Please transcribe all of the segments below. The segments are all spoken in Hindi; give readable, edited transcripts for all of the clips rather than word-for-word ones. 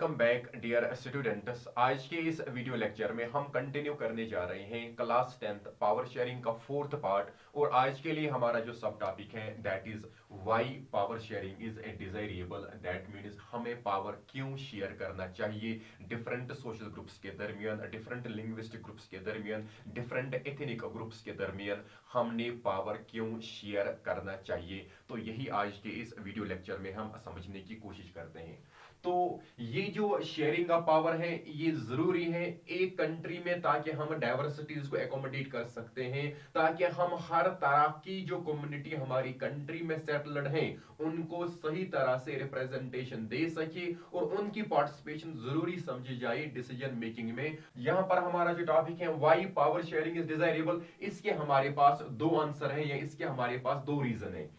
Welcome back dear students. आज के इस वीडियो लेक्चर में हम कंटिन्यू करने जा रहे हैं क्लास 10th पावर शेयरिंग का फोर्थ पार्ट। और आज के लिए हमारा जो सब टॉपिक है that is why power sharing is a desirable. That means हमें पावर क्यों शेयर करना चाहिए डिफरेंट सोशल ग्रुप्स के दरमियान, डिफरेंट लिंग्विस्टिक ग्रुप्स के दरमियान, डिफरेंट एथनिक ग्रुप्स के दरमियान हमने पावर क्यों शेयर करना चाहिए। तो यही आज के इस वीडियो लेक्चर में हम समझने की कोशिश करते हैं। तो ये जो शेयरिंग ऑफ पावर है ये जरूरी है एक कंट्री में, ताकि हम डाइवर्सिटीज को एकोमोडेट कर सकते हैं, ताकि हम हर तरह की जो कम्युनिटी हमारी कंट्री में सेटल्ड है उनको सही तरह से रिप्रेजेंटेशन दे सके और उनकी पार्टिसिपेशन जरूरी समझी जाए डिसीजन मेकिंग में। यहां पर हमारा जो टॉपिक है why power sharing is desirable, इसके हमारे पास दो आंसर है या इसके हमारे पास दो रीजन है।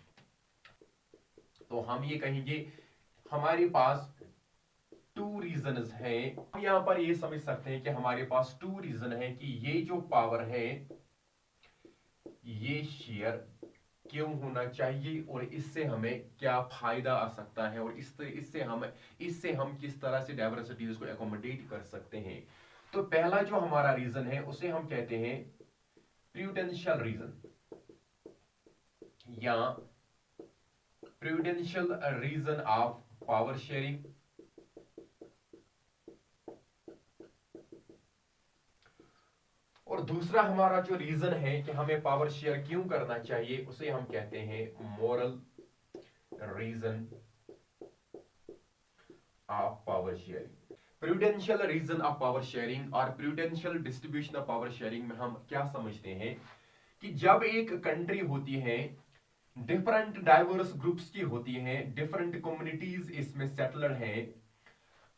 तो हम ये कहेंगे हमारे पास टू रीजन है। हम यहां पर ये समझ सकते हैं कि हमारे पास टू रीजन है कि ये जो पावर है ये शेयर क्यों होना चाहिए और इससे हमें क्या फायदा आ सकता है और इससे हम किस तरह से डाइवर्सिटीज को एकोमोडेट कर सकते हैं। तो पहला जो हमारा रीजन है उसे हम कहते हैं प्रूडेंशियल रीजन या prudential reason of power sharing. और दूसरा हमारा जो रीजन है कि हमें पावर शेयर क्यों करना चाहिए उसे हम कहते हैं moral reason of power sharing. Prudential reason of power sharing और prudential distribution of power sharing में हम क्या समझते हैं कि जब एक कंट्री होती है डिफरेंट डाइवर्स ग्रुप्स की होती है, डिफरेंट कम्युनिटीज इसमें सेटलर हैं,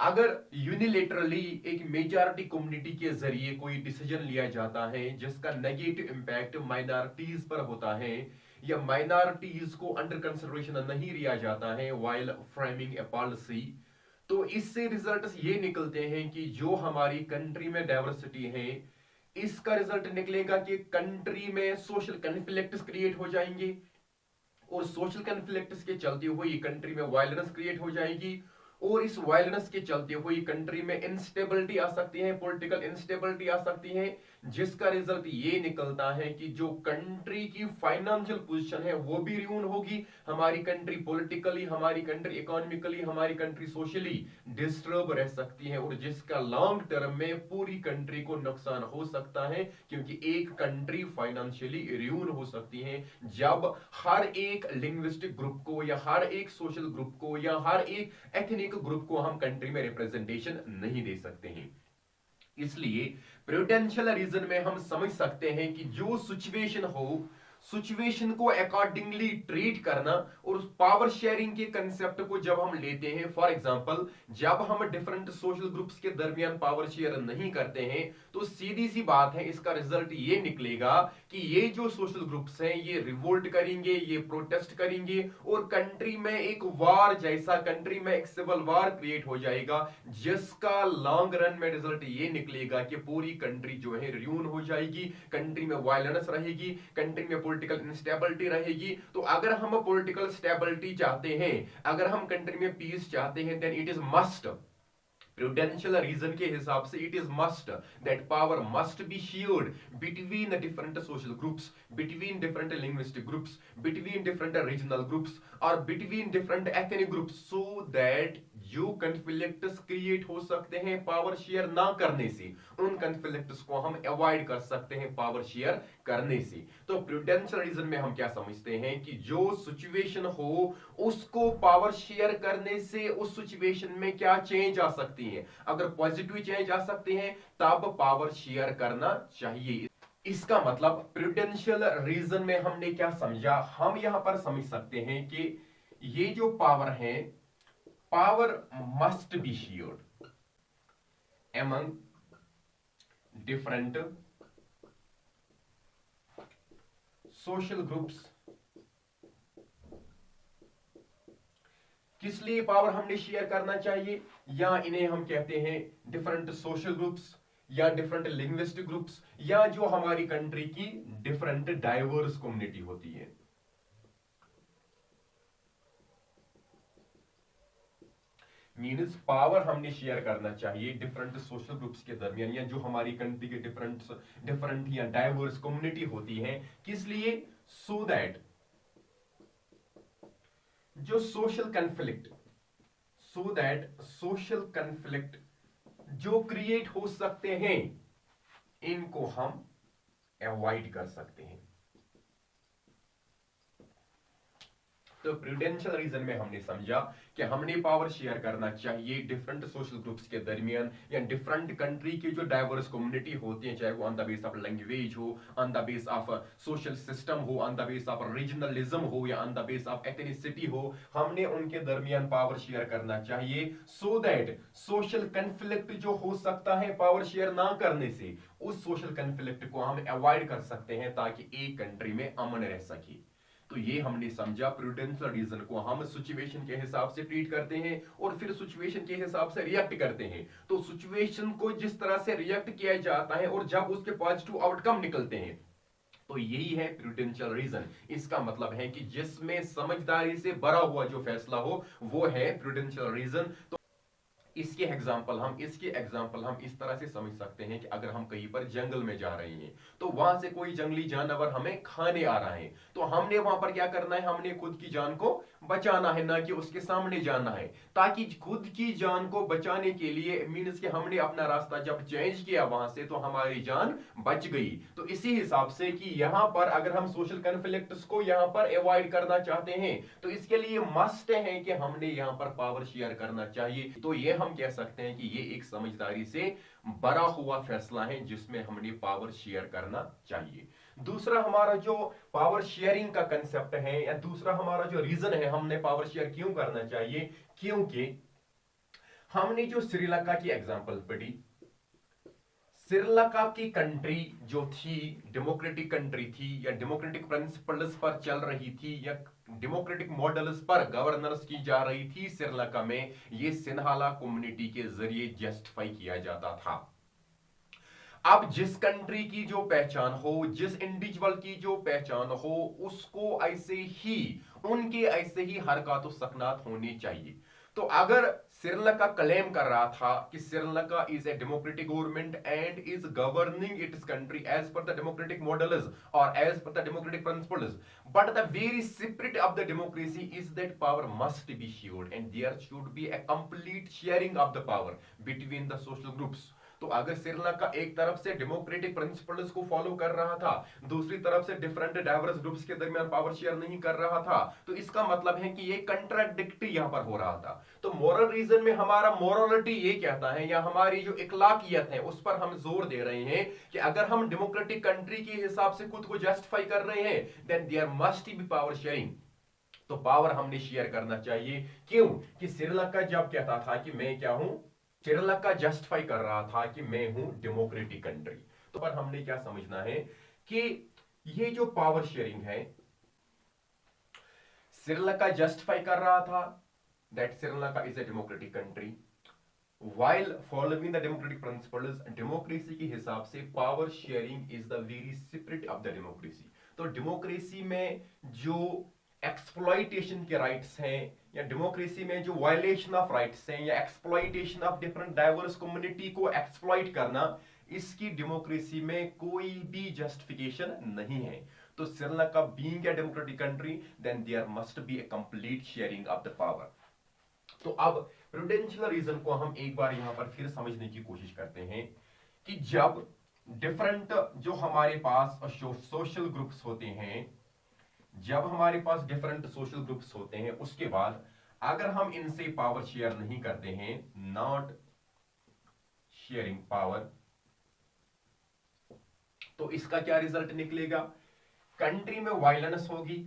अगर यूनिलेटरली एक मेजॉरिटी कम्युनिटी के जरिए कोई डिसीजन लिया जाता है जिसका नेगेटिव इंपैक्ट माइनॉरिटीज पर होता है या माइनॉरिटीज को अंडर कंसिडरेशन नहीं लिया जाता है व्हाइल फ्रेमिंग ए पॉलिसी, तो इससे रिजल्ट्स ये निकलते हैं कि जो हमारी कंट्री में डाइवर्सिटी है इसका रिजल्ट निकलेगा कि कंट्री में सोशल कन्फ्लिक्ट्स क्रिएट हो जाएंगे और सोशल कन्फ्लिक्ट्स के चलते हुए कंट्री में वायलेंस क्रिएट हो जाएगी और इस वायलेंस के चलते हुए कंट्री में इंस्टेबिलिटी आ सकती है, पॉलिटिकल इंस्टेबिलिटी आ सकती है, जिसका रिजल्ट ये निकलता है कि जो कंट्री की फाइनेंशियल पोजीशन है वो भी रियून होगी, हमारी कंट्री पॉलिटिकली, हमारी कंट्री इकोनॉमिकली, हमारी कंट्री सोशली डिस्टर्ब रह सकती है और जिसका लॉन्ग टर्म में पूरी कंट्री को नुकसान हो सकता है क्योंकि एक कंट्री फाइनेंशियली रियून हो सकती है जब हर एक लिंग्विस्टिक ग्रुप को या हर एक सोशल ग्रुप को या हर एक एथनिक ग्रुप को हम कंट्री में रिप्रेजेंटेशन नहीं दे सकते हैं। इसलिए प्रूडेंशियल रीजन में हम समझ सकते हैं कि जो सिचुएशन हो सिचुएशन को अकॉर्डिंगली ट्रीट करना और पावर शेयरिंग के कंसेप्ट को जब हम लेते हैं, फॉर एग्जांपल जब हम डिफरेंट सोशल ग्रुप्स के दरमियान पावर शेयर नहीं करते हैं तो सीधी सी बात है इसका रिजल्ट ये निकलेगा कि ये जो सोशल ग्रुप्स हैं ये रिवोल्ट करेंगे, ये प्रोटेस्ट करेंगे और कंट्री में एक वार जैसा, कंट्री में एक सिविल वार क्रिएट हो जाएगा जिसका लॉन्ग रन में रिजल्ट ये निकलेगा कि पूरी कंट्री जो है रियून हो जाएगी, कंट्री में वायलेंस रहेगी, कंट्री में पॉलिटिकल इंस्टेबिलिटी रहेगी। तो अगर हम पॉलिटिकल स्टेबिलिटी चाहते हैं, अगर हम कंट्री में पीस चाहते हैं, then it is must, prudential reason के हिसाब से it is must that power must be shared between the different social groups, between different linguistic groups, between different regional groups और between different ethnic groups, so that जो कन्फ्लिक्ट्स क्रिएट हो सकते हैं पावर शेयर ना करने से, उन कन्फ्लिक्ट्स को हम अवॉइड कर सकते हैं पावर शेयर करने से। तो प्रूडेंशियल रीजन में हम क्या समझते हैं कि जो सिचुएशन हो उसको पावर शेयर करने से उस सिचुएशन में क्या चेंज आ सकती है, अगर पॉजिटिव चेंज आ सकते हैं तब पावर शेयर करना चाहिए। इसका मतलब प्रूडेंशियल रीजन में हमने क्या समझा, हम यहां पर समझ सकते हैं कि ये जो पावर है, power must be shared among different social groups। किस लिए पावर हमने शेयर करना चाहिए, या इन्हें हम कहते हैं डिफरेंट सोशल ग्रुप्स या डिफरेंट लिंग्विस्टिक ग्रुप्स या जो हमारी कंट्री की डिफरेंट डाइवर्स कम्युनिटी होती है। मीन्स पावर हमने शेयर करना चाहिए डिफरेंट सोशल ग्रुप्स के दरमियान, या जो हमारी कंट्री के डिफरेंट डिफरेंट या डाइवर्स कम्युनिटी होती है। किस लिए? सो दैट जो सोशल कन्फ्लिक्ट जो क्रिएट हो सकते हैं, इनको हम अवॉइड कर सकते हैं। तो प्रूडेंशियल रीजन में हमने समझा कि हमने पावर शेयर करना चाहिए डिफरेंट सोशल ग्रुप्स के दरमियान, या डिफरेंट कंट्री के जो डाइवर्स कम्युनिटी होती हैं, चाहे वो on the base of language हो, on the base of social system हो, on the base of regionalism हो, या on the base of ethnicity हो, हमने उनके दरमियान पावर शेयर करना चाहिए, सो दैट सोशल कन्फ्लिक्ट जो हो सकता है पावर शेयर ना करने से, उस सोशल कन्फ्लिक्ट को हम अवॉइड कर सकते हैं, ताकि एक कंट्री में अमन रह सके। तो ये हमने समझा, प्रूडेंशियल रीजन को हम सिचुएशन के हिसाब से ट्रीट करते हैं और फिर सिचुएशन के हिसाब से रिएक्ट करते हैं। तो सिचुएशन को जिस तरह से रिएक्ट किया जाता है और जब उसके पॉजिटिव आउटकम निकलते हैं, तो यही है प्रूडेंशियल रीजन। इसका मतलब है कि जिसमें समझदारी से भरा हुआ जो फैसला हो, वो है प्रूडेंशियल रीजन। तो इसके एग्जाम्पल हम इस तरह से समझ सकते हैं कि अगर हम कहीं पर जंगल में जा रहे हैं, तो वहां से कोई जंगली जानवर हमें खाने आ रहा है, तो हमने वहां पर क्या करना है? हमने खुद की जान को बचाना है, ना कि उसके सामने जाना है। ताकि खुद की जान को बचाने के लिए मीन्स कि हमने अपना रास्ता जब चेंज किया वहां से, तो हमारी जान बच गई। तो इसी हिसाब से कि यहां पर अगर हम सोशल कन्फ्लिक्ट्स को यहां पर अवॉइड करना चाहते हैं, तो इसके लिए मस्ट है कि हमने यहां पर पावर शेयर करना चाहिए। तो ये हम कह सकते हैं कि ये एक समझदारी से बड़ा हुआ फैसला है जिसमें हमने पावर शेयर करना चाहिए। दूसरा हमारा जो पावर शेयरिंग का कंसेप्ट है, या दूसरा हमारा जो रीजन है हमने पावर शेयर क्यों करना चाहिए, क्योंकि हमने जो श्रीलंका की एग्जांपल पढ़ी, श्रीलंका की कंट्री जो थी डेमोक्रेटिक कंट्री थी, या डेमोक्रेटिक प्रिंसिपल्स पर चल रही थी, या डेमोक्रेटिक मॉडल्स पर गवर्नेंस की जा रही थी श्रीलंका में। ये सिन्हाला कम्युनिटी के जरिए जस्टिफाई किया जाता था। अब जिस कंट्री की जो पहचान हो, जिस इंडिविजुअल की जो पहचान हो, उसको ऐसे ही उनके ऐसे ही हरकत सकनात होनी चाहिए। तो अगर श्रीलंका क्लेम कर रहा था कि Sri Lanka is a democratic government and is governing its country as per the democratic models और as per the democratic principles, but the very spirit of the democracy is that power must be shared and there should be a complete sharing of the power between the social groups. तो अगर श्रीलंका एक तरफ से डेमोक्रेटिक प्रिंसिपल्स को फॉलो कर रहा था, दूसरी तरफ से डिफरेंट डाइवर्स ग्रुप्स के दरमियान पावर शेयर नहीं कर रहा था, तो इसका मतलब है कि ये कंट्राडिक्टी यहां पर हो रहा था। तो मॉरल रीजन में हमारा मोरालिटी ये कहता है, या हमारी जो इखलाकियत है उस पर हम जोर दे रहे हैं कि अगर हम डेमोक्रेटिक कंट्री के हिसाब से खुद को जस्टिफाई कर रहे हैं, then there must be power sharing. तो पावर हमने शेयर करना चाहिए। क्यों? कि श्रीलंका जब कहता था कि मैं क्या हूं, श्रीलंका जस्टिफाई कर रहा था कि मैं हूं डेमोक्रेटिक कंट्री। तो पर हमने क्या समझना है कि ये जो पावर शेयरिंग है, श्रीलंका जस्टिफाई कर रहा था that Sri Lanka is a democratic country while following the democratic principles। Democracy के हिसाब से power sharing is the very spirit of the democracy. तो डेमोक्रेसी में जो एक्सप्लॉइटेशन के राइट्स हैं, या डेमोक्रेसी में जो वायलेशन ऑफ राइट्स हैं, या exploitation of different diverse community को एक्सप्लॉइट करना, इसकी डेमोक्रेसी में कोई भी जस्टिफिकेशन नहीं है। तो Sri Lanka being a democratic country, then there must be a complete sharing of the power. तो अब प्रूडेंशियल रीजन को हम एक बार यहां पर फिर समझने की कोशिश करते हैं कि जब डिफरेंट जो हमारे पास सोशल ग्रुप्स होते हैं, जब हमारे पास डिफरेंट सोशल ग्रुप्स होते हैं, उसके बाद अगर हम इनसे पावर शेयर नहीं करते हैं, नॉट शेयरिंग पावर, तो इसका क्या रिजल्ट निकलेगा? कंट्री में वायलेंस होगी।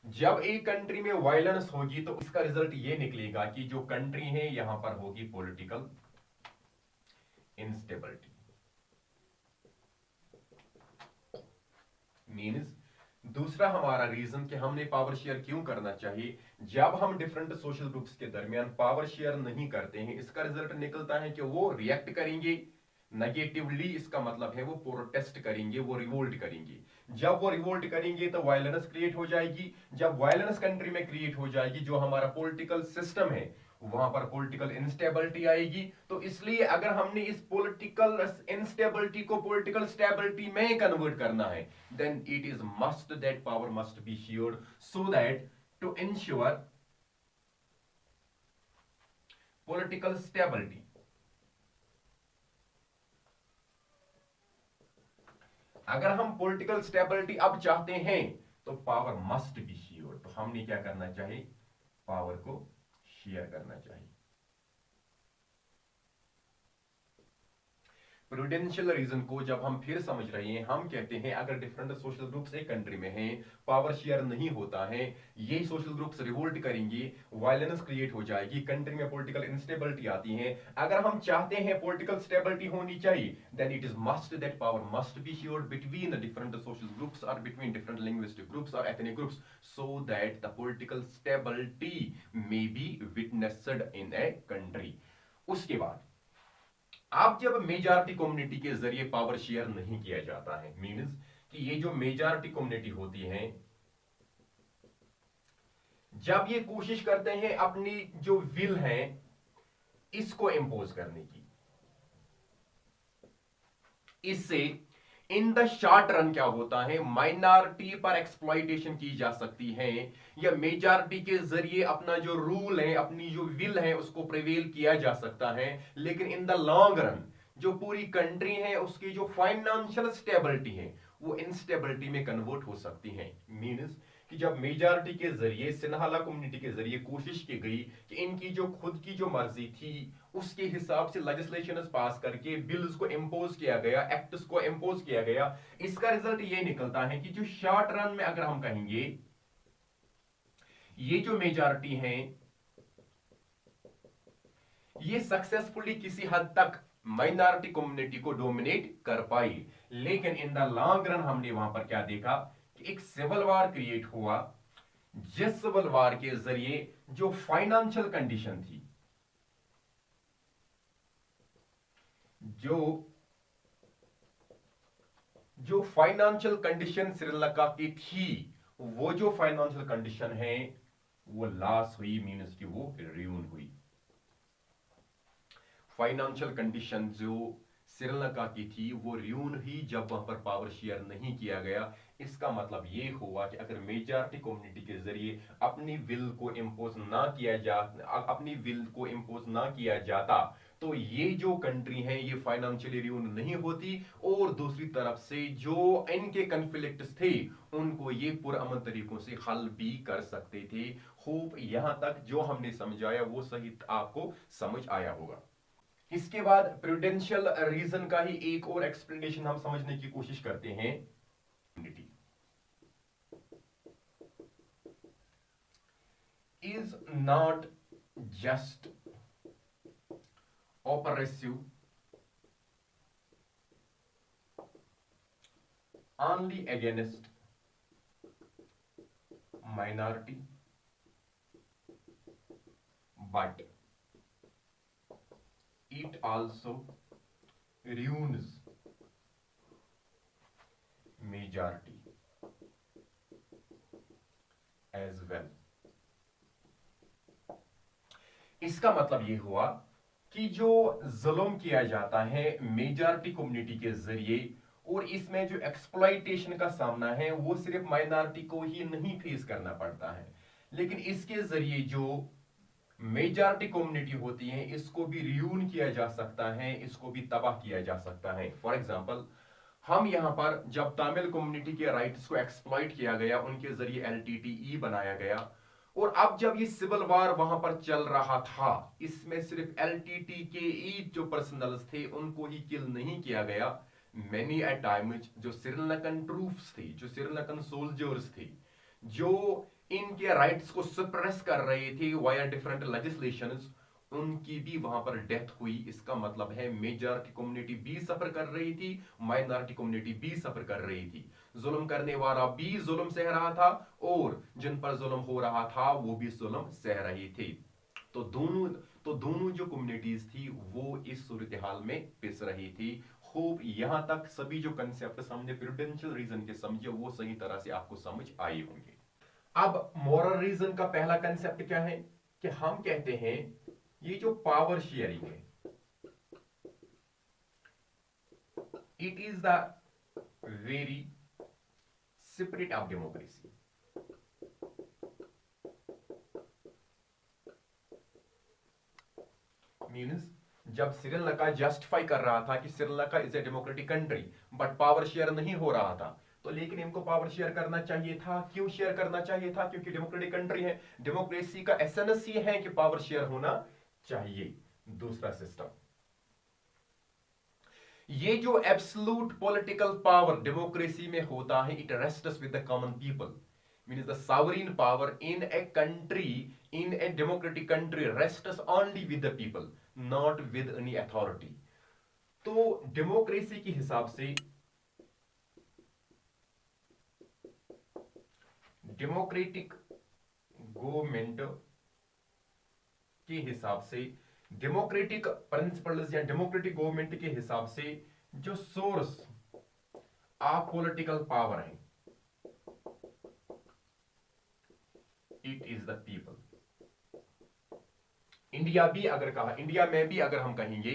जब एक कंट्री में वायलेंस होगी तो इसका रिजल्ट ये निकलेगा कि जो कंट्री है यहां पर होगी पॉलिटिकल इंस्टेबिलिटी। मींस दूसरा हमारा रीजन कि हमने पावर शेयर क्यों करना चाहिए, जब हम डिफरेंट सोशल ग्रुप्स के दरमियान पावर शेयर नहीं करते हैं, इसका रिजल्ट निकलता है कि वो रिएक्ट करेंगे नेगेटिवली। इसका मतलब है वो प्रोटेस्ट करेंगे, वो रिवोल्ट करेंगे। जब वो रिवोल्ट करेंगे तो वायलेंस क्रिएट हो जाएगी। जब वायलेंस कंट्री में क्रिएट हो जाएगी, जो हमारा पॉलिटिकल सिस्टम है वहां पर पॉलिटिकल इंस्टेबिलिटी आएगी। तो इसलिए अगर हमने इस पॉलिटिकल इंस्टेबिलिटी को पॉलिटिकल स्टेबिलिटी में कन्वर्ट करना है, then it is must that power must be shared, so that to ensure political stability. अगर हम पॉलिटिकल स्टेबिलिटी अब चाहते हैं तो पावर मस्ट बी शेयर। तो हमने क्या करना चाहिए, पावर को शेयर करना चाहिए। प्रूडेंशियल रीजन को जब हम फिर समझ रहे हैं, हम कहते हैं अगर डिफरेंट सोशल ग्रुप्स एक कंट्री में हैं, पावर शेयर नहीं होता है, ये सोशल ग्रुप्स रिवोल्ट करेंगे, वायलेंस क्रिएट हो जाएगी, कंट्री में पॉलिटिकल इंस्टेबिलिटी आती है। अगर हम चाहते हैं पॉलिटिकल स्टेबिलिटी होनी चाहिए, then it is must that power must be shared between the different social groups और बिटवीन डिफरेंट लिंग्विस्टिक ग्रुप्स और ethnic groups, so that the political stability may be witnessed in a country. उसके बाद अब जब मेजॉरिटी कम्युनिटी के जरिए पावर शेयर नहीं किया जाता है, मींस कि ये जो मेजॉरिटी कम्युनिटी होती है, जब ये कोशिश करते हैं अपनी जो विल है इसको इंपोज करने की, इससे इन द शॉर्ट रन क्या होता है, माइनॉरिटी पर एक्सप्लॉइटेशन की जा सकती है, या मेजॉरिटी के जरिए अपना जो रूल है, अपनी जो विल है उसको प्रिवेल किया जा सकता है। लेकिन इन द लॉन्ग रन जो पूरी कंट्री है उसकी जो फाइनेंशियल स्टेबिलिटी है वो इंस्टेबिलिटी में कन्वर्ट हो सकती है। मींस कि जब मेजॉरिटी के जरिए, सिन्हाला कम्युनिटी के जरिए कोशिश की गई कि इनकी जो खुद की जो मर्जी थी उसके हिसाब से लेजिस्लेशन पास करके बिल्स को इंपोज किया गया, एक्ट्स को इंपोज किया गया, इसका रिजल्ट ये निकलता है कि जो शॉर्ट रन में अगर हम कहेंगे ये जो मेजॉरिटी है ये सक्सेसफुली किसी हद तक माइनॉरिटी कम्युनिटी को डोमिनेट कर पाई। लेकिन इन द लॉन्ग रन हमने वहां पर क्या देखा कि एक सिविल वार क्रिएट हुआ, जिस सिविल वार के जरिए जो फाइनेंशियल कंडीशन थी, जो फाइनेंशियल कंडीशन श्रीलंका की थी, वो जो फाइनेंशियल कंडीशन है वो लॉस हुई, मींस कि वो रियून हुई। फाइनेंशियल कंडीशन जो श्रीलंका की थी वो रियून हुई जब वहां पर पावर शेयर नहीं किया गया। इसका मतलब ये हुआ कि अगर मेजॉरिटी कम्युनिटी के जरिए अपनी विल को इंपोज ना किया जाता तो ये जो कंट्री है ये फाइनेंशियली रियून नहीं होती, और दूसरी तरफ से जो इनके कन्फ्लिक्ट्स थे उनको ये पुरअमन तरीकों से हल भी कर सकते थे। होप यहां तक जो हमने समझाया वो सही आपको समझ आया होगा। इसके बाद प्रूडेंशियल रीजन का ही एक और एक्सप्लेनेशन हम समझने की कोशिश करते हैं। Is not just oppressive only against minority, but it also ruins majority as well। इसका मतलब ये हुआ कि जो जुल्म किया जाता है मेजॉरिटी कम्युनिटी के जरिए, और इसमें जो एक्सप्लॉइटेशन का सामना है वो सिर्फ माइनॉरिटी को ही नहीं फेस करना पड़ता है, लेकिन इसके जरिए जो मेजॉरिटी कम्युनिटी होती है इसको भी रियून किया जा सकता है, इसको भी तबाह किया जा सकता है। फॉर एग्जाम्पल, हम यहां पर जब तमिल कम्युनिटी के राइट्स को एक्सप्लॉइट किया गया, उनके जरिए LTTE बनाया गया, और अब जब ये सिविल वार वहां पर चल रहा था, इसमें सिर्फ LTTE जो पर्सनल्स थे उनको ही किल नहीं किया गया, मेनी ए टाइम्स जो श्रीलंकन ट्रूप्स थे, जो श्रीलंकन सोल्जर्स थे, जो इनके राइट्स को सप्रेस कर रहे थे वाया डिफरेंट लेजिस्लेशंस, उनकी भी वहां पर डेथ हुई। इसका मतलब है मेजॉरिटी कम्युनिटी भी सफर कर रही थी, माइनॉरिटी कम्युनिटी भी सफर कर रही थी, जुल्म करने वाला भी जुल्म सह रहा था और जिन पर जुल्म हो रहा था वो भी जुल्म सह रहे थे। तो दोनों जो कम्युनिटीज थी वो इस सूरत हाल में पिस रही थी। होप यहां तक सभी जो कंसेप्ट हमने प्रूडेंशियल रीजन के समझे वो सही तरह से आपको समझ आए होंगे। अब मॉरल रीजन का पहला कंसेप्ट क्या है कि हम कहते हैं ये जो पावर शेयरिंग है, it is the very spirit of democracy. Means जब श्रीलंका जस्टिफाई कर रहा था कि Sri Lanka is a democratic country but power share नहीं हो रहा था, तो लेकिन इनको पावर शेयर करना चाहिए था। क्यों शेयर करना चाहिए था? क्योंकि डेमोक्रेटिक कंट्री है, डेमोक्रेसी का एसेंस ये है कि पावर शेयर होना चाहिए। दूसरा सिस्टम, ये जो एब्सोल्यूट पॉलिटिकल पावर डेमोक्रेसी में होता है, it rests with the common people. Means the sovereign power in a country, in a democratic country rests only with the people, not with any authority। तो डेमोक्रेसी के हिसाब से, डेमोक्रेटिक गवर्नमेंट के हिसाब से, डेमोक्रेटिक प्रिंसिपल्स या डेमोक्रेटिक गवर्नमेंट के हिसाब से जो सोर्स ऑफ पॉलिटिकल पावर है, it is the people. India में भी अगर हम कहेंगे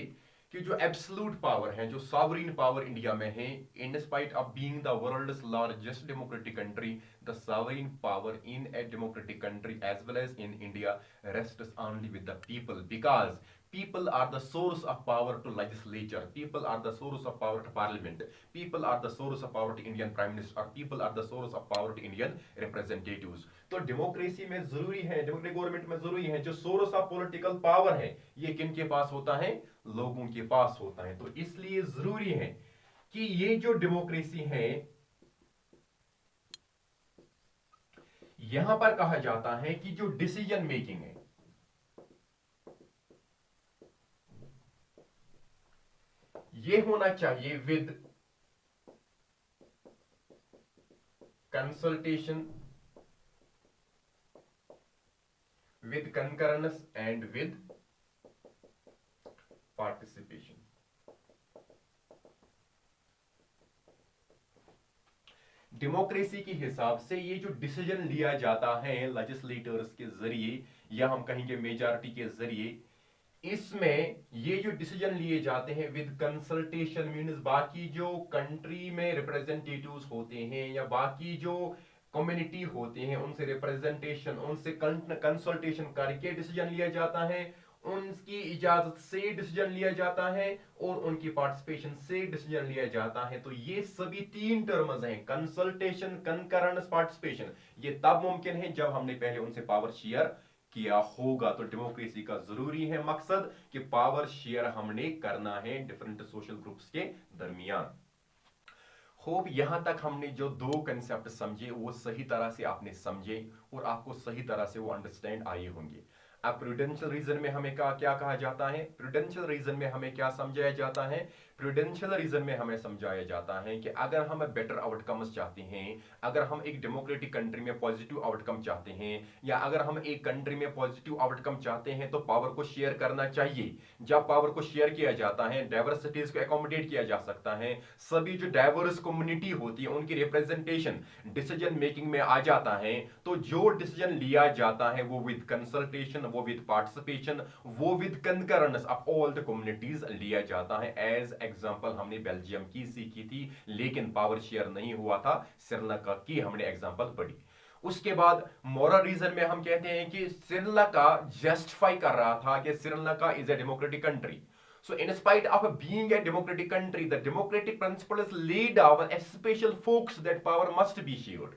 कि जो एब्सोल्यूट पावर है, जो सॉवरेन पावर इंडिया में है, in spite of being the world's largest democratic country, the sovereign power in a democratic country as well as in India rests only with the people, because people are the source of power to legislature, people are the source of power to parliament, people are the source of power to Indian prime minister, or people are the source of power to Indian representatives। तो डेमोक्रेसी में जरूरी है, डेमोक्रेटिक गवर्नमेंट में जरूरी है, जो सोर्स ऑफ पॉलिटिकल पावर है ये किन के पास होता है? लोगों के पास होता है। तो इसलिए जरूरी है कि ये जो डेमोक्रेसी है, यहां पर कहा जाता है कि जो डिसीजन मेकिंग है, ये होना चाहिए with consultation, with concurrence and with participation. Democracy के हिसाब से ये जो डिसीजन लिया जाता है लेजिस्लेटर्स के जरिए, या हम कहेंगे मेजॉरिटी के जरिए, इसमें ये जो डिसीजन लिए जाते हैं विद कंसल्टेशन, मीन्स बाकी जो कंट्री में रिप्रेजेंटेटिव्स होते हैं या बाकी जो कम्युनिटी होते हैं उनसे रिप्रेजेंटेशन, उनसे कंसल्टेशन करके डिसीजन लिया जाता है, उनकी इजाजत से डिसीजन लिया जाता है और उनकी पार्टिसिपेशन से डिसीजन लिया जाता है। तो ये सभी तीन टर्म्स हैं, कंसल्टेशन, कंकरेंस, पार्टिसिपेशन। ये तब मुमकिन है जब हमने पहले उनसे पावर शेयर किया होगा। तो डेमोक्रेसी का जरूरी है मकसद कि पावर शेयर हमने करना है डिफरेंट सोशल ग्रुप्स के दरमियान। होप यहां तक हमने जो दो कंसेप्ट समझे वो सही तरह से आपने समझे और आपको सही तरह से वो अंडरस्टैंड आए होंगे। अब प्रूडेंशियल रीजन में हमें क्या कहा जाता है? प्रूडेंशियल रीजन में हमें क्या समझाया जाता है? प्रूडेंशियल रीजन में हमें समझाया जाता है कि अगर हम बेटर आउटकम्स चाहते हैं, अगर हम एक डेमोक्रेटिक कंट्री में पॉजिटिव आउटकम चाहते हैं, या अगर हम एक कंट्री में पॉजिटिव आउटकम चाहते हैं, तो पावर को शेयर करना चाहिए। जब पावर को शेयर किया जाता है, डाइवर्सिटीज को एकोमोडेट किया जा सकता है, सभी जो डाइवर्स कम्युनिटी होती है उनकी रिप्रेजेंटेशन डिसीजन मेकिंग में आ जाता है, तो जो डिसीजन लिया जाता है वो विद कंसल्टेशन, वो विद पार्टिसिपेशन, वो with concurrence of all the communities लिया जाता है। एज एग्जांपल हमने बेल्जियम की सीखी थी, लेकिन पावर शेयर नहीं हुआ था, श्रीलंका की हमने एग्जांपल पढ़ी। उसके बाद मोरल रीजन में हम कहते हैं कि श्रीलंका जस्टिफाई कर रहा था कि Sri Lanka is a democratic country. So in spite of being a democratic country, the democratic principles lay down a special focus that power must be shared.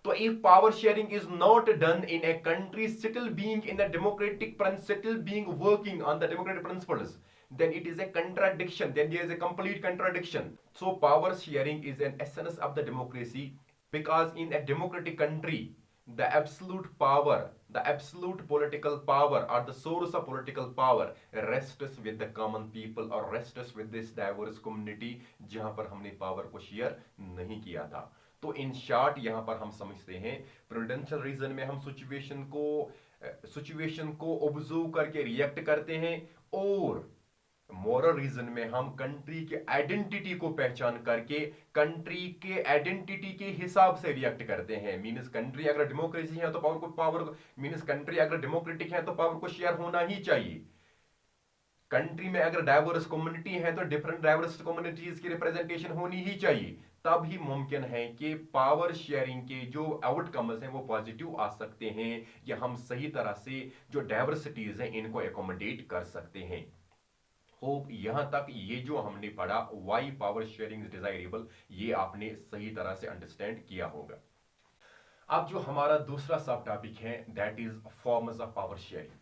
So if power sharing is not done in a country still being in a democratic principle, still being working on the democratic principles, then it is a contradiction, then there is a complete contradiction. So power sharing is an essence of the democracy, because in a democratic country, the absolute power, the absolute political power, or the source of political power rests with the common people or rests with this diverse community जहां पर हमने पावर को शेयर नहीं किया था। तो इन शॉर्ट यहां पर हम समझते हैं प्रूडेंशियल रीजन में हम सिचुएशन को ऑब्जर्व करके रिएक्ट करते हैं और मॉरल रीजन में हम कंट्री के आइडेंटिटी को पहचान करके कंट्री के आइडेंटिटी के हिसाब से रिएक्ट करते हैं। मींस कंट्री अगर डेमोक्रेसी है तो पावर मींस कंट्री अगर डेमोक्रेटिक है तो पावर को शेयर होना ही चाहिए। कंट्री में अगर डाइवर्स कम्युनिटी है तो डिफरेंट डाइवर्स कम्युनिटीज की रिप्रेजेंटेशन होनी ही चाहिए। तब ही मुमकिन है कि पावर शेयरिंग के जो आउटकम्स हैं वो पॉजिटिव आ सकते हैं, या हम सही तरह से जो डाइवर्सिटीज हैं इनको एकोमोडेट कर सकते हैं। होप यहां तक ये जो हमने पढ़ा why power sharing is desirable, ये आपने सही तरह से अंडरस्टैंड किया होगा। अब जो हमारा दूसरा सब टॉपिक है that is forms of power sharing.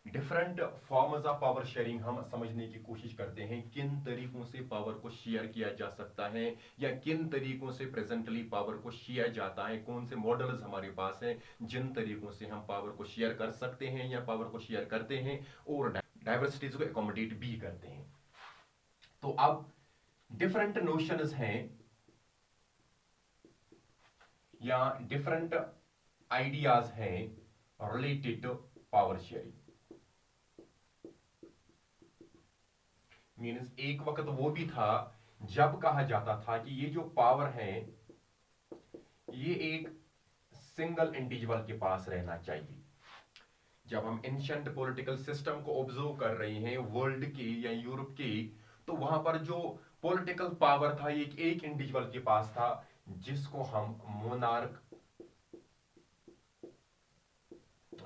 Different forms of power sharing हम समझने की कोशिश करते हैं, किन तरीकों से पावर को शेयर किया जा सकता है या किन तरीकों से प्रेजेंटली पावर को शेयर जाता है, कौन से मॉडल्स हमारे पास हैं जिन तरीकों से हम पावर को शेयर कर सकते हैं या पावर को शेयर करते हैं और डाइवर्सिटीज को एकोमोडेट भी करते हैं। तो अब डिफरेंट नोशंस हैं या डिफरेंट आइडियाज हैं related to power sharing. Means एक वक्त वो भी था जब कहा जाता था कि ये जो पावर है ये एक सिंगल इंडिविजुअल के पास रहना चाहिए। जब हम एंशिएंट पॉलिटिकल सिस्टम को ऑब्जर्व कर रहे हैं वर्ल्ड की या यूरोप की, तो वहां पर जो पॉलिटिकल पावर था ये एक इंडिविजुअल के पास था जिसको हम मोनार्क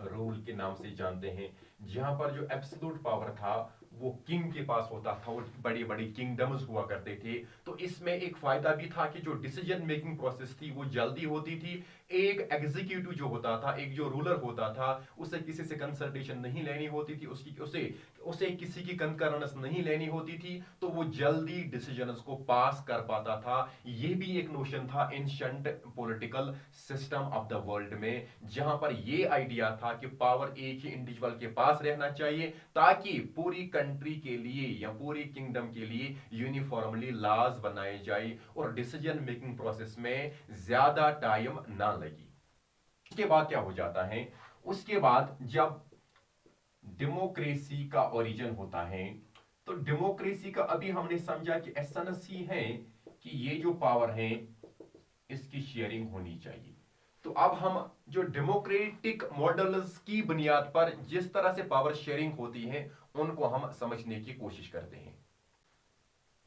रूल के नाम से जानते हैं। जहां पर जो एब्सोल्यूट पावर था वो किंग के पास होता था, वो बड़ी बड़ी किंगडम्स हुआ करते थे। तो इसमें एक फायदा भी था कि जो डिसीजन मेकिंग प्रोसेस थी वो जल्दी होती थी। एक एग्जीक्यूटिव जो होता था, एक जो रूलर होता था, उसे किसी से कंसल्टेशन नहीं लेनी होती थी, उसे किसी की कंकरेंस नहीं लेनी होती थी, तो वो जल्दी डिसीजंस को पास कर पाता था। ये भी एक नोशन था ancient political system of the world में, जहां पर ये आइडिया था कि पावर एक ही इंडिविजुअल के पास रहना चाहिए ताकि पूरी कंट्री के लिए या पूरी किंगडम के लिए यूनिफॉर्मली लॉज बनाए जाए और डिसीजन मेकिंग प्रोसेस में ज्यादा टाइम ना लगे। उसके बाद क्या हो जाता है, उसके बाद जब डेमोक्रेसी का ओरिजिन होता है, तो डेमोक्रेसी का अभी हमने समझा कि एसेंस ही है कि ये जो पावर है इसकी शेयरिंग होनी चाहिए। तो अब हम जो डेमोक्रेटिक मॉडल्स की बुनियाद पर जिस तरह से पावर शेयरिंग होती है उनको हम समझने की कोशिश करते हैं।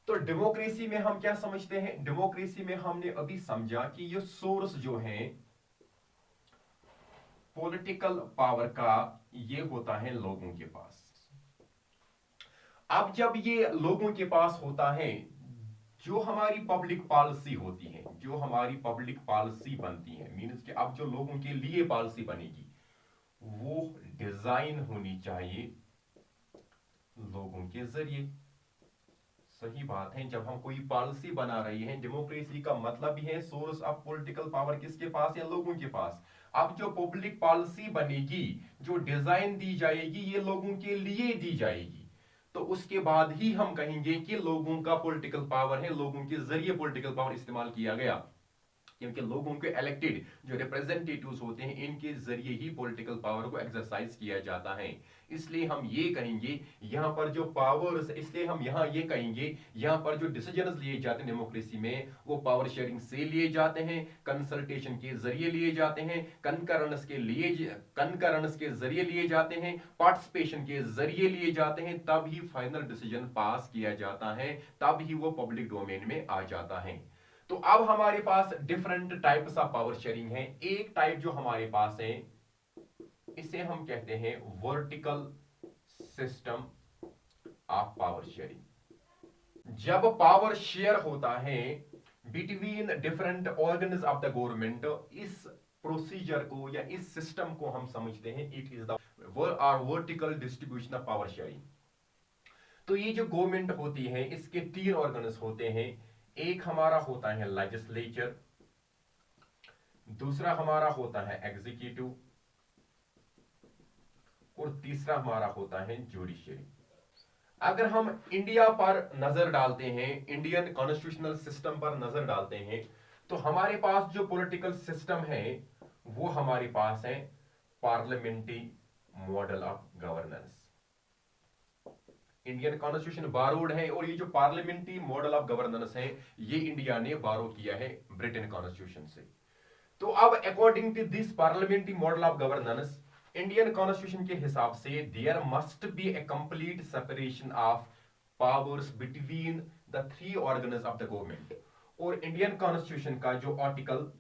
तो डेमोक्रेसी में हम क्या समझते हैं, डेमोक्रेसी में हमने अभी समझा कि ये सोर्स जो है पॉलिटिकल पावर का ये होता है लोगों के पास। अब जब ये लोगों के पास होता है, जो हमारी पब्लिक पॉलिसी होती है, जो हमारी पब्लिक पॉलिसी बनती है, मींस कि अब जो लोगों के लिए पॉलिसी बनेगी वो डिजाइन होनी चाहिए लोगों के जरिए। सही बात है, जब हम कोई पॉलिसी बना रहे हैं, डेमोक्रेसी का मतलब ही है सोर्स ऑफ पॉलिटिकल पावर किसके पास है, लोगों के पास। अब जो पब्लिक पॉलिसी बनेगी, जो डिजाइन दी जाएगी, ये लोगों के लिए दी जाएगी। तो उसके बाद ही हम कहेंगे कि लोगों का पॉलिटिकल पावर है, लोगों के जरिए पॉलिटिकल पावर इस्तेमाल किया गया, क्योंकि लोगों के इलेक्टेड जो रिप्रेजेंटेटिव्स होते हैं इनके जरिए ही पॉलिटिकल पावर को एक्सरसाइज किया जाता है। इसलिए हम ये कहेंगे यहां पर जो पावर्स, इसलिए हम यहां ये कहेंगे यहां पर जो डिसीजंस लिए जाते हैं डेमोक्रेसी में वो पावर शेयरिंग से लिए जाते हैं, कंसल्टेशन के जरिए लिए जाते हैं, कंकरेंस के जरिए लिए जाते हैं, पार्टिसिपेशन के जरिए लिए जाते हैं, तब ही फाइनल डिसीजन पास किया जाता है, तब ही वो पब्लिक डोमेन में आ जाता है। तो अब हमारे पास different types of power sharing है। एक टाइप जो हमारे पास है इसे हम कहते हैं vertical system of power sharing. जब पावर शेयर होता है between different organs of the government, इस प्रोसीजर को या इस सिस्टम को हम समझते हैं it is the vertical distribution of power sharing. तो ये जो गवर्नमेंट होती है इसके तीन ऑर्गन्स होते हैं। एक हमारा होता है लेजिस्लेचर, दूसरा हमारा होता है एग्जीक्यूटिव और तीसरा हमारा होता है जुडिशियरी। अगर हम इंडिया पर नजर डालते हैं, इंडियन कॉन्स्टिट्यूशनल सिस्टम पर नजर डालते हैं, तो हमारे पास जो पॉलिटिकल सिस्टम है वो हमारे पास है parliamentary model of governance. Indian constitution borrowed है, और ये जो पार्लियामेंट्री मॉडल ऑफ गवर्नेंस है ये इंडिया ने बारो किया है ब्रिटेन कॉन्स्टिट्यूशन से। तो अब according to this parliamentary model of governance, Indian constitution के हिसाब से there must be a complete separation of powers between the three organs of the government. और इंडियन कॉन्स्टिट्यूशन का जो आर्टिकल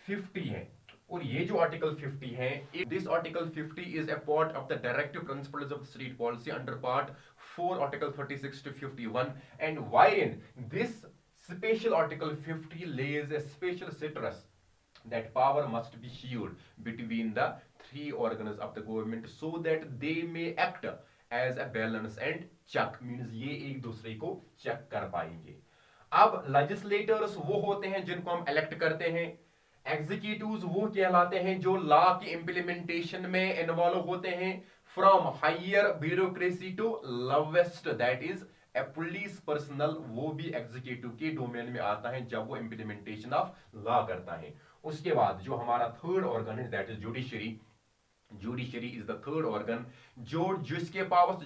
50 है, और ये जो आर्टिकल 50 है, this article 50 is a part of the directive principles of state policy under part 4 article 36 to 51, and wherein this special article 50 lays a special stress that power must be shared between the three organs of the government so that they may act as a balance and check, means ये एक दूसरे को चेक कर पाएंगे। अब लेजिस्लेटर्स वो होते हैं जिनको हम इलेक्ट करते हैं, एग्जीक्यूटिव्स वो कहलाते हैं जो लॉ की इंप्लीमेंटेशन में इन्वॉल्व होते हैं, from higher bureaucracy to lowest that is a police personnel, वो भी एग्जीक्यूटिव के डोमेन में आता है जब वो इंप्लीमेंटेशन ऑफ लॉ करता है। उसके बाद जो हमारा थर्ड ऑर्गन है that is judiciary. Judiciary is the third organ जो जिसके पास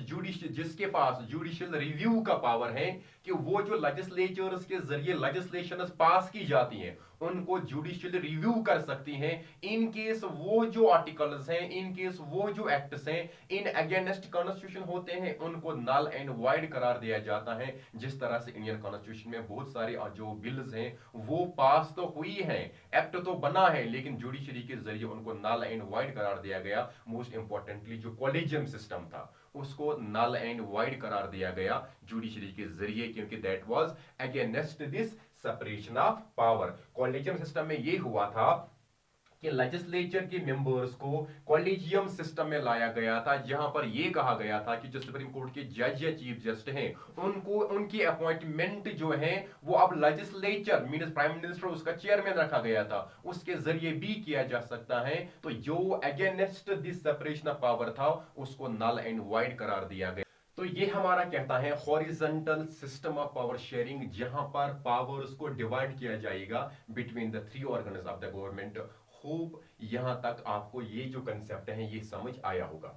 जुडिशियल रिव्यू का पावर है कि वो जो लेजिस्लेचर्स के जरिए लेजिस्लेशन पास की जाती हैं उनको जुडिशियल रिव्यू कर सकती हैं, इन केस वो जो आर्टिकल्स हैं, इन केस वो जो एक्ट्स हैं इन अगेंस्ट कॉन्स्टिट्यूशन होते हैं उनको नल एंड वाइड करार दिया जाता है। जिस तरह से इंडियन कॉन्स्टिट्यूशन में बहुत सारे जो बिल्स हैं वो पास तो हुई हैं, एक्ट तो बना है, लेकिन जुडिशरी के जरिए उनको नल एंड वाइड करार दिया गया। मोस्ट इंपॉर्टेंटली जो कॉलेजियम सिस्टम था उसको नल एंड वाइड करार दिया गया जुडिशरी के जरिए, क्योंकि that was against this separation of power. Collegium system में ये हुआ था कि लेजिस्लेचर के मेंबर्स को कॉलेजियम सिस्टम में लाया गया था, जहां पर यह कहा गया था कि जो सुप्रीम कोर्ट के जज या चीफ जस्टिस हैं उनको उनकी अपॉइंटमेंट जो है वो अब लेजिस्लेचर मींस प्राइम मिनिस्टर उसका चेयरमैन रखा गया था उसके जरिए भी किया जा सकता है। तो जो against this separation of power था उसको नल एंड वाइड करार दिया गया। तो ये हमारा कहता है horizontal system of power sharing, जहां पर पावर्स को डिवाइड किया जाएगा between the three organs of the government. Hope यहां तक आपको ये जो कंसेप्ट है ये समझ आया होगा।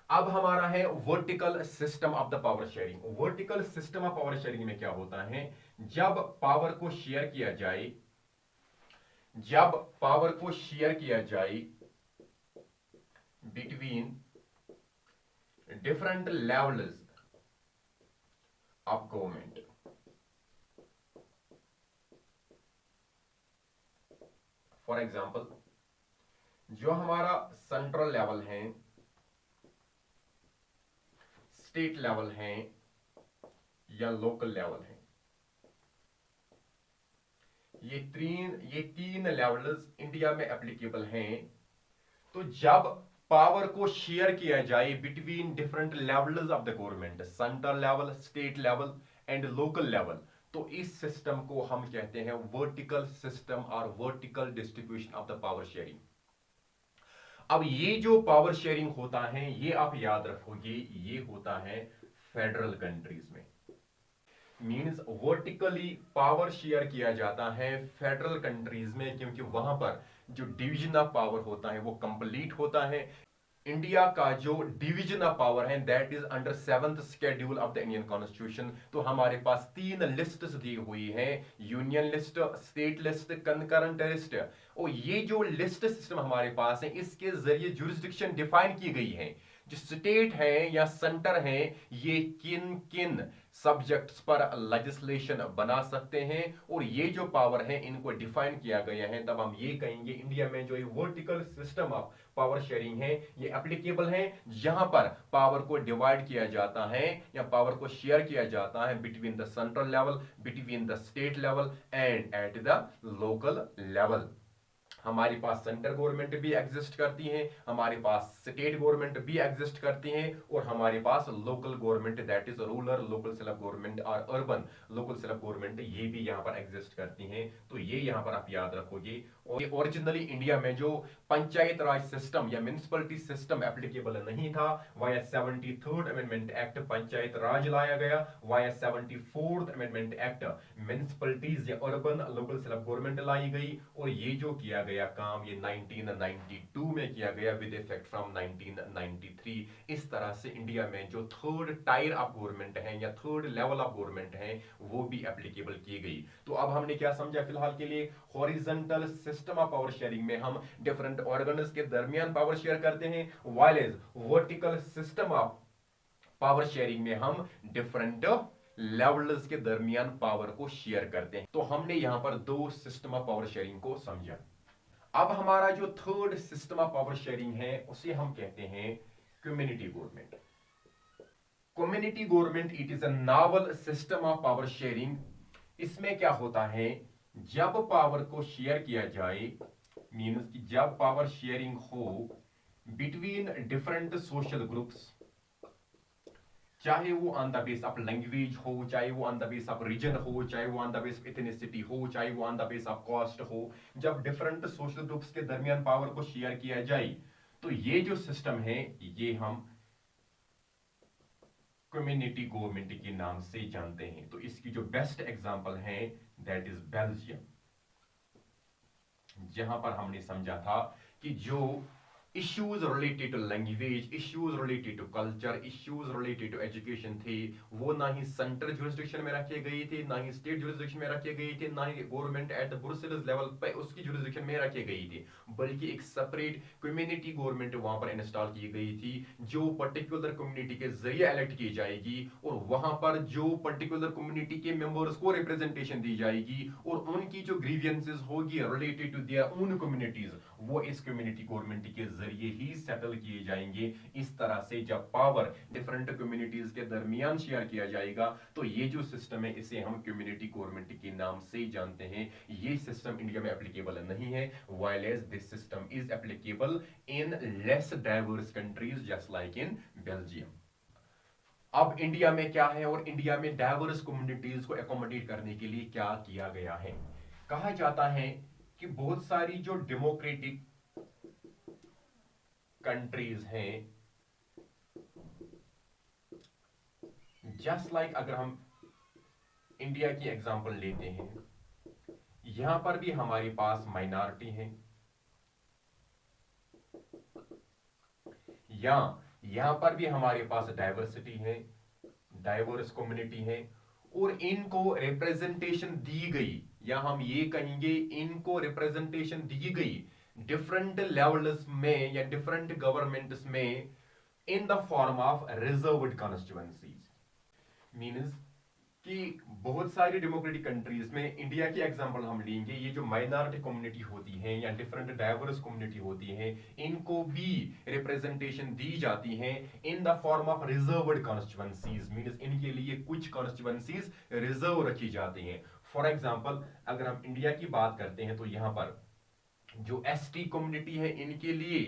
अब हमारा है vertical system of the power sharing. Vertical system of power sharing में क्या होता है, जब पावर को शेयर किया जाए, जब पावर को शेयर किया जाए between different levels of government। For example जो हमारा सेंट्रल लेवल है, स्टेट लेवल है या लोकल लेवल है, ये तीन लेवल्स इंडिया में एप्लीकेबल हैं। तो जब पावर को शेयर किया जाए between different levels of the government, central level, state level and local level, तो इस सिस्टम को हम कहते हैं वर्टिकल सिस्टम और vertical distribution of the power sharing. अब ये जो पावर शेयरिंग होता है ये आप याद रखोगे ये होता है फेडरल कंट्रीज में, मींस वर्टिकली पावर शेयर किया जाता है फेडरल कंट्रीज में, क्योंकि वहां पर जो डिवीजन ऑफ पावर होता है वो कंप्लीट होता है। इंडिया का जो डिवीजन ऑफ पावर है that is under 7th schedule of the Indian constitution. तो हमारे पास 3 लिस्ट्स दी हुई है, union list, state list, concurrent list. और ये जो लिस्ट सिस्टम हमारे पास है इसके जरिए जुरिस्डिक्शन डिफाइन की गई है, जो स्टेट है या सेंटर है ये किन किन सब्जेक्ट्स पर लेजिस्लेशन बना सकते हैं, और ये जो पावर है इनको डिफाइन किया गया है। तब हम ये कहेंगे इंडिया में जो ये vertical system of power sharing है ये एप्लीकेबल है, जहां पर पावर को डिवाइड किया जाता है या पावर को शेयर किया जाता है between the central level, between the state level and at the local level. हमारे पास सेंट्रल गवर्नमेंट भी एग्जिस्ट करती है, हमारे पास स्टेट गवर्नमेंट भी एग्जिस्ट करती है, और हमारे पास local government that is rural local self government और अर्बन लोकल सेल्फ गवर्नमेंट ये भी यहां पर एग्जिस्ट करती हैं। तो ये यहां पर आप याद रखोगे और ओरिजिनली इंडिया में जो पंचायत राज सिस्टम या म्युनिसिपलिटी सिस्टम एप्लीकेबल नहीं था, via 73rd amendment act panchayat raj लाया गया, via 74th amendment act municipalities या अर्बन लोकल सेल्फ गवर्नमेंट लाई गई। और ये जो किया गया काम ये 1992 में किया गया विद इफेक्ट फ्रॉम 1993। इस तरह से इंडिया में जो थर्ड टायर ऑफ गवर्नमेंट है या थर्ड लेवल ऑफ गवर्नमेंट है वो भी एप्लीकेबल की गई। तो अब हमने क्या समझा फिलहाल के लिए, horizontal system of power sharing में हम डिफरेंट ऑर्गन्स के दरमियान पावर शेयर करते हैं, while as vertical system of power sharing में हम डिफरेंट लेवल्स के दरमियान पावर को शेयर करते हैं। तो हमने यहां पर दो सिस्टम ऑफ पावर शेयरिंग को समझा। अब हमारा जो third system of power sharing है उसे हम कहते हैं community government. Community government it is a novel system of power sharing. इसमें क्या होता है, जब पावर को शेयर किया जाए, मीन्स कि जब पावर शेयरिंग हो बिटवीन डिफरेंट सोशल ग्रुप्स, चाहे वो on the base of language हो, चाहे वो on the base of region हो, चाहे वो on the base of ethnicity हो, चाहे वो on the base of caste हो, जब डिफरेंट सोशल ग्रुप्स के दरमियान पावर को शेयर किया जाए तो ये जो सिस्टम है ये हम कम्युनिटी गवर्नमेंट के नाम से जानते हैं। तो इसकी जो बेस्ट एग्जांपल है दैट इज बेल्जियम, जहां पर हमने समझा था कि जो issues related to language, issues related to culture, issues related to education थे वो ना ही सेंट्रल जुरिस्डिक्शन में रखे गए थे, ना ही स्टेट जुरिस्डिक्शन में रखे गए थे, ना ही government at the Brussels level पे उसकी जुरिस्डिक्शन में रखे गए थे, बल्कि एक सेपरेट कम्युनिटी गवर्नमेंट वहां पर इंस्टॉल की गई थी जो पर्टिकुलर कम्युनिटी के जरिए इलेक्ट की जाएगी और वहां पर जो पर्टिकुलर कम्युनिटी के मेंबर्स को रिप्रेजेंटेशन दी जाएगी और उनकी जो ग्रीवियंसेस होगी related to their own communities वो इस कम्युनिटी गवर्नमेंट के जरिए ही सेटल किए जाएंगे। इस तरह से जब पावर डिफरेंट कम्युनिटीज के दरमियान शेयर किया जाएगा तो ये जो सिस्टम है इसे हम कम्युनिटी गवर्नमेंट के नाम से जानते हैं। ये सिस्टम इंडिया में एप्लीकेबल नहीं है, while as this system is applicable in less diverse countries just like in Belgium। अब इंडिया में क्या है और इंडिया में डाइवर्स कम्युनिटीज को एकोमोडेट करने के लिए क्या किया गया है। कहा जाता है कि बहुत सारी जो डेमोक्रेटिक कंट्रीज हैं, जस्ट लाइक अगर हम इंडिया की एग्जांपल लेते हैं, यहां पर भी हमारे पास माइनॉरिटी है या यहां पर भी हमारे पास डाइवर्सिटी है, डाइवर्स कम्युनिटी है और इनको रिप्रेजेंटेशन दी गई या हम ये कहेंगे इनको रिप्रेजेंटेशन दी गई डिफरेंट लेवल्स में या डिफरेंट गवर्नमेंट्स में इन the form of reserved constituencies. Means कि बहुत सारी डेमोक्रेटिक कंट्रीज में, इंडिया की एग्जांपल हम लेंगे, ये जो माइनॉरिटी कम्युनिटी होती है या डिफरेंट डाइवर्स कम्युनिटी होती है इनको भी रिप्रेजेंटेशन दी जाती है इन the form of reserved constituencies. Means इनके लिए कुछ कॉन्स्टिट्यूएंसीज रिजर्व रखी जाती हैं। फॉर एग्जांपल अगर हम इंडिया की बात करते हैं तो यहां पर जो एसटी कम्युनिटी है इनके लिए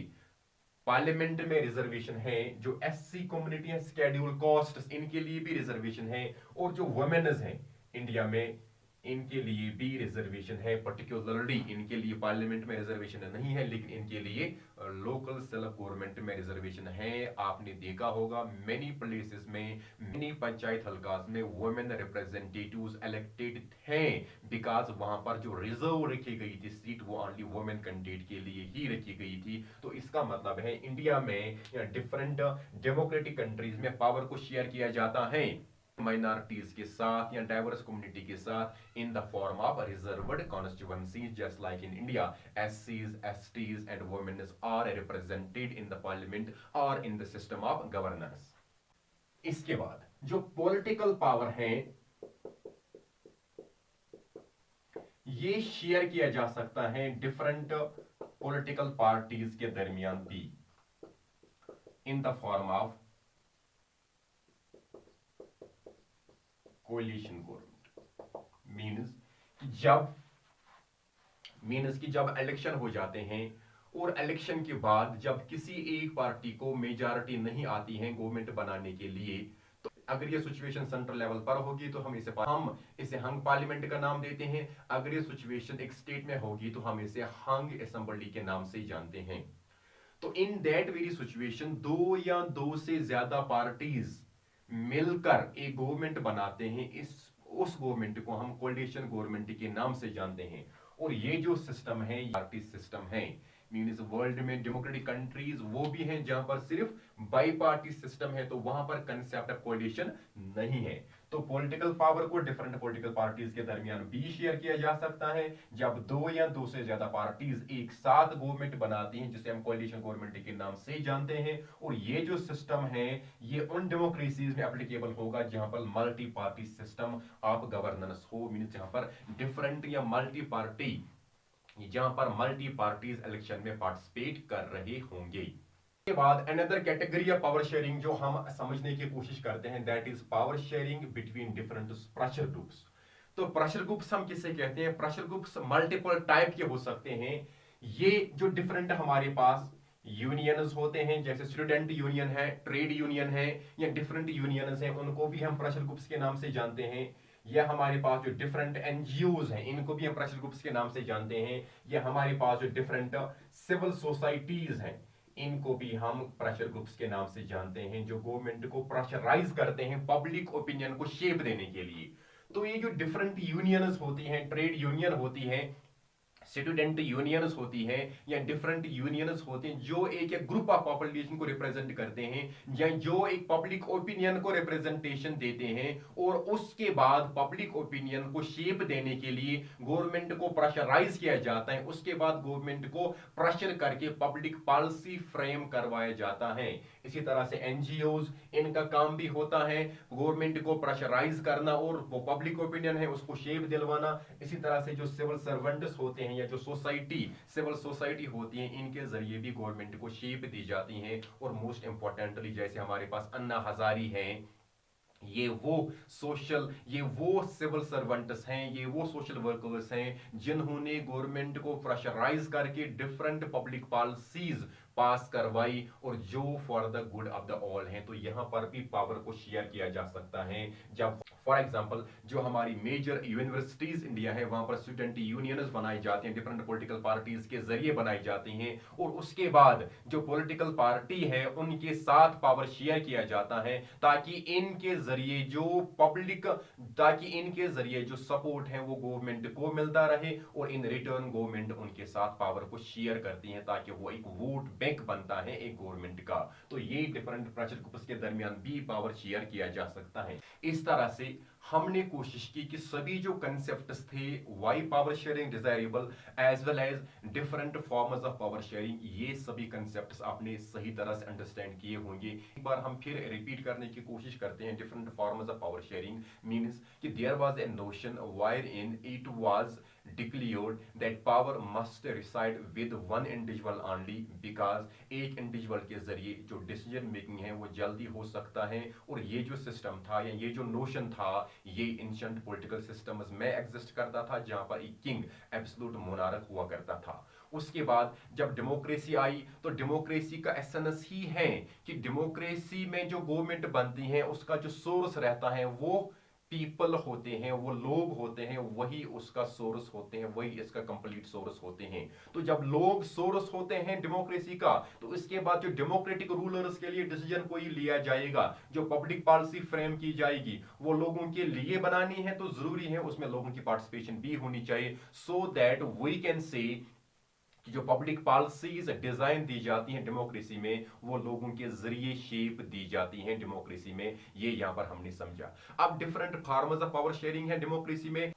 पार्लियामेंट में रिजर्वेशन है, जो एससी कम्युनिटी है स्केड्यूल कास्ट इनके लिए भी रिजर्वेशन है और जो वुमेन्स हैं इंडिया में इनके लिए भी रिजर्वेशन है। पर्टिकुलरली इनके लिए पार्लियामेंट में रिजर्वेशन नहीं है लेकिन इनके लिए लोकल सेल्फ गवर्नमेंट में रिजर्वेशन है। आपने देखा होगा मेनी प्लेसेस में, मेनी पंचायत हल्कास में वुमेन रिप्रेजेंटेटिव्स इलेक्टेड हैं बिकॉज वहां पर जो रिजर्व रखी गई थी सीट वो ओनली वुमेन कैंडिडेट के लिए ही रखी गई थी। तो इसका मतलब है इंडिया में डिफरेंट डेमोक्रेटिक कंट्रीज में पावर को शेयर किया जाता है माइनॉरिटीज के साथ या डाइवर्स कम्युनिटी के साथ in the form of reserved constituencies just like in India एससीज, STs and women are represented in the parliament और in the system of governance. इसके बाद जो पॉलिटिकल पावर है ये शेयर किया जा सकता है डिफरेंट पॉलिटिकल पार्टीज के दरमियान भी इन the form of coalition government. Means कि जब इलेक्शन हो जाते हैं और इलेक्शन के बाद जब किसी एक पार्टी को मेजॉरिटी नहीं आती है गवर्नमेंट बनाने के लिए तो अगर ये सिचुएशन सेंट्रल लेवल पर होगी तो हम इसे हंग पार्लियामेंट का नाम देते हैं। अगर ये सिचुएशन एक स्टेट में होगी तो हम इसे हंग असेंबली के नाम से ही जानते हैं। तो इन दैट वेरी सिचुएशन दो या दो से ज्यादा पार्टीज मिलकर एक गवर्नमेंट बनाते हैं, इस उस गवर्नमेंट को हम कोलिशन गवर्नमेंट के नाम से जानते हैं। और ये जो सिस्टम है पार्टी सिस्टम है, मीन्स वर्ल्ड में डेमोक्रेटिक कंट्रीज वो भी हैं जहां पर सिर्फ बाई पार्टी सिस्टम है, तो वहां पर कंसेप्ट ऑफ कोलिशन नहीं है। तो पॉलिटिकल पावर को डिफरेंट पॉलिटिकल पार्टीज के दरमियान भी शेयर किया जा सकता है जब दो या दो से ज्यादा पार्टीज एक साथ गवर्नमेंट बनाती हैं, जिसे हम कोलिशन गवर्नमेंट के नाम से जानते हैं। और ये जो सिस्टम है ये उन डेमोक्रेसीज में एप्लीकेबल होगा जहां पर multi party system of governance हो, मीन्स जहां पर डिफरेंट या मल्टी पार्टी, जहां पर मल्टी पार्टीज इलेक्शन में पार्टिसिपेट कर रहे होंगे। के बाद another category of power sharing जो हम समझने की कोशिश करते हैं, that is power sharing between different pressure groups. तो प्रेशर ग्रुप्स हम किसे कहते हैं? प्रेशर ग्रुप्स मल्टीपल टाइप के हो सकते हैं। ये जो डिफरेंट हमारे पास यूनियंस होते हैं, जैसे स्टूडेंट यूनियन है, ट्रेड यूनियन है, या डिफरेंट यूनियंस हैं, उनको भी हम प्रेशर ग्रुप्स के नाम से जानते हैं। या हमारे पास जो डिफरेंट एनजीओज हैं, इनको भी हम प्रेशर ग्रुप्स के नाम से जानते हैं। या हमारे पास जो डिफरेंट सिविल सोसाइटीज हैं, इनको भी हम प्रेशर ग्रुप्स के नाम से जानते हैं, जो गवर्नमेंट को प्रेशराइज करते हैं पब्लिक ओपिनियन को शेप देने के लिए। तो ये जो डिफरेंट यूनियंस होती हैं, ट्रेड यूनियन होती है, स्टूडेंट यूनियंस होती है, या डिफरेंट यूनियंस होते हैं जो एक ग्रुप ऑफ पॉपुलेशन को रिप्रेजेंट करते हैं, या जो एक पब्लिक ओपिनियन को रिप्रेजेंटेशन देते हैं, और उसके बाद पब्लिक ओपिनियन को शेप देने के लिए गवर्नमेंट को प्रेशराइज किया जाता है। उसके बाद गवर्नमेंट को प्रेशर करके पब्लिक पॉलिसी फ्रेम करवाया जाता है। इसी तरह से एनजीओज, इनका काम भी होता है गवर्नमेंट को प्रेशराइज करना और वो पब्लिक ओपिनियन है उसको शेप दिलवाना। इसी तरह से जो सिविल सर्वेंट्स होते हैं या जो सिविल सोसाइटी होती है, इनके जरिए भी गवर्नमेंट को शेप दी जाती है। और मोस्ट इंपॉर्टेंटली जैसे हमारे पास अन्ना हजारी हैं, ये वो सिविल सर्वेंट्स हैं, ये वो सोशल वर्कर्स हैं जिन्होंने गवर्नमेंट को प्रेशराइज करके डिफरेंट पब्लिक पॉलिसीज पास करवाई, और जो for the good of the all हैं। तो यहां पर भी पावर को शेयर किया जा सकता है। जब फॉर एग्जांपल जो हमारी मेजर यूनिवर्सिटीज इंडिया है, वहां पर स्टूडेंट यूनियंस बनाई जाती हैं, डिफरेंट पॉलिटिकल पार्टीज के जरिए बनाई जाती हैं, और उसके बाद जो पॉलिटिकल पार्टी है उनके साथ पावर शेयर किया जाता है, ताकि इनके जरिए जो सपोर्ट है वो गवर्नमेंट को मिलता रहे, और इन रिटर्न गवर्नमेंट उनके साथ पावर को शेयर करती है, ताकि वो एक वोट बैंक बनता है एक गवर्नमेंट का। तो ये डिफरेंट प्रेशर ग्रुप्स के दरमियान भी पावर शेयर किया जा सकता है। इस तरह से हमने कोशिश की कि सभी जो कंसेप्ट्स थे, why power sharing desirable as well as different forms of power sharing, ये सभी कंसेप्ट्स आपने सही तरह से अंडरस्टैंड किए होंगे। एक बार हम फिर रिपीट करने की कोशिश करते हैं। Different forms of power sharing means कि there was a notion where in it was declared that power must reside with one individual only, because एक इंडिविजुअल के जरिए जो डिसीजन मेकिंग है वो जल्दी हो सकता है। और ये जो सिस्टम था या ये जो नोशन था, ये एंशिएंट पॉलिटिकल सिस्टम्स में एग्जिस्ट करता था, जहां पर एक किंग एब्सोल्यूट मोनार्क हुआ करता था। उसके बाद जब डेमोक्रेसी आई, तो डेमोक्रेसी का एसेंस ही है कि डेमोक्रेसी में जो गवर्नमेंट बनती है उसका जो सोर्स रहता है वो पीपल होते हैं, वो लोग होते हैं, वही उसका सोर्स होते हैं, वही इसका कंप्लीट सोर्स होते हैं। तो जब लोग सोर्स होते हैं डेमोक्रेसी का, तो इसके बाद जो डेमोक्रेटिक रूलर्स के लिए डिसीजन कोई लिया जाएगा, जो पब्लिक पॉलिसी फ्रेम की जाएगी, वो लोगों के लिए बनानी है, तो जरूरी है उसमें लोगों की पार्टिसिपेशन भी होनी चाहिए, so that we can say कि जो पब्लिक पॉलिसीज डिजाइन दी जाती हैं डेमोक्रेसी में, वो लोगों के जरिए शेप दी जाती हैं डेमोक्रेसी में। ये यहां पर हमने समझा। अब different forms of power sharing है डेमोक्रेसी में।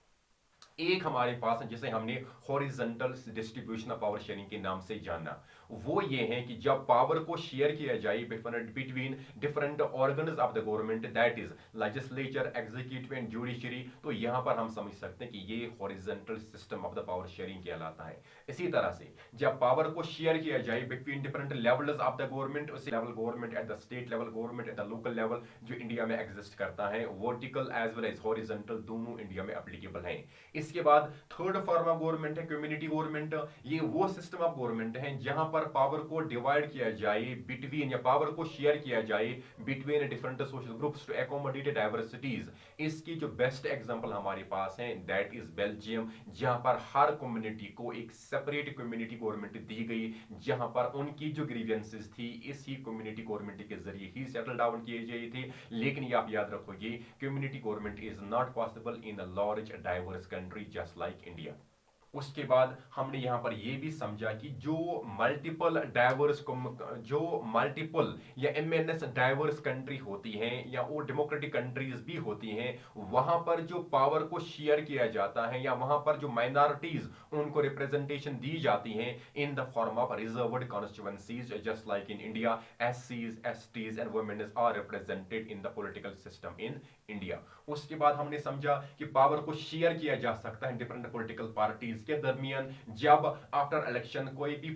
एक हमारे पास है जिसे हमने horizontal distribution of power sharing के नाम से जाना। वो ये है कि जब पावर को शेयर किया जाए between different organs of the government, that is legislature, executive and judiciary, तो यहां पर हम समझ सकते हैं कि ये horizontal system of the power sharing कहलाता है। इसी तरह से जब पावर को शेयर किया जाए between different levels of the government, उसी level government at the state level, government at the local level, जो इंडिया में एग्जिस्ट करता है, vertical as well as horizontal, दोनों इंडिया में एप्लीकेबल हैं। इसके बाद थर्ड फॉर्म ऑफ गवर्नमेंट है कम्युनिटी गवर्नमेंट। ये वो सिस्टम ऑफ गवर्नमेंट है जहां पर पावर को डिवाइड किया जाए बिटवीन, या पावर को शेयर किया जाए between different social groups to accommodate diversities. इसकी जो बेस्ट एग्जांपल हमारे पास है दैट इज बेल्जियम, जहां पर हर कम्युनिटी को एक सेपरेट कम्युनिटी गवर्नमेंट दी गई, जहां पर उनकी जो ग्रीवेंसेस थी इसी कम्युनिटी गवर्नमेंट के जरिए ही सेटल डाउन किए गए थे। लेकिन ये आप याद रखोगे, community government is not possible in a large diverse country just like India. उसके बाद हमने यहां पर यह भी समझा कि जो मल्टीपल या एमएनएस डाइवर्स कंट्री होती हैं या वो डेमोक्रेटिक कंट्रीज भी होती हैं, वहां पर जो पावर को शेयर किया जाता है या वहां पर जो माइनॉरिटीज उनको रिप्रेजेंटेशन दी जाती हैं in the form of reserved constituencies just like in India, एससीज STs and women are represented in the political system in India. उसके बाद हमने समझा कि पावर को शेयर किया जा सकता है डिफरेंट पॉलिटिकल पार्टीज के दरमियान, जब आफ्टर इलेक्शन कोई भी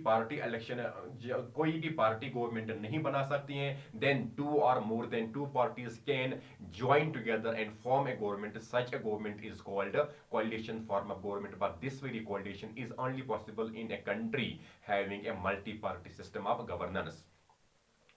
पार्टी गवर्नमेंट नहीं बना सकती है, देन टू और more than two parties can join together and form a government. Such a government is called a coalition form of government, but this very coalition is only possible in a country having a multi-party system of governance.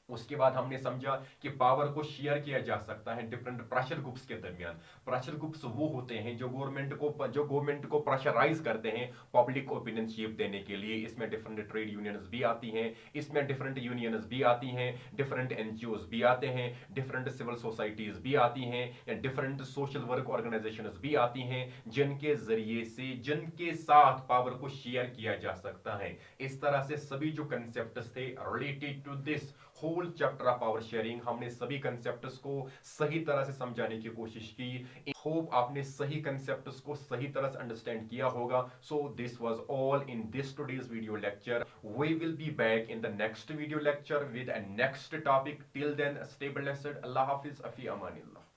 उसके बाद हमने समझा कि पावर को शेयर किया जा सकता है डिफरेंट प्रेशर ग्रुप्स के दरमियान। प्रेशर ग्रुप्स वो होते हैं जो गवर्नमेंट को प्रेशराइज करते हैं पब्लिक ओपिनियन शेप देने के लिए। इसमें डिफरेंट ट्रेड यूनियंस भी आती हैं, इसमें डिफरेंट यूनियंस भी आती हैं, डिफरेंट एनजीओज भी आते हैं, डिफरेंट सिविल सोसाइटीज भी आती हैं, या डिफरेंट सोशल वर्क ऑर्गेनाइजेशंस भी आती हैं, जिनके जरिए से जिनके साथ पावर को शेयर किया जा सकता है। इस तरह से सभी जो कंसेप्ट्स थे related to this whole chapter of power sharing, हमने सभी कंसेप्ट्स को सही तरह से समझाने की कोशिश की। होप आपने सही कंसेप्ट्स को सही तरह से अंडरस्टैंड किया होगा। So this was all in this today's video lecture. We will be back in the next video lecture with a next topic. Till then stay blessed. अल्लाह हाफिज, अफी अमानिल्लाह।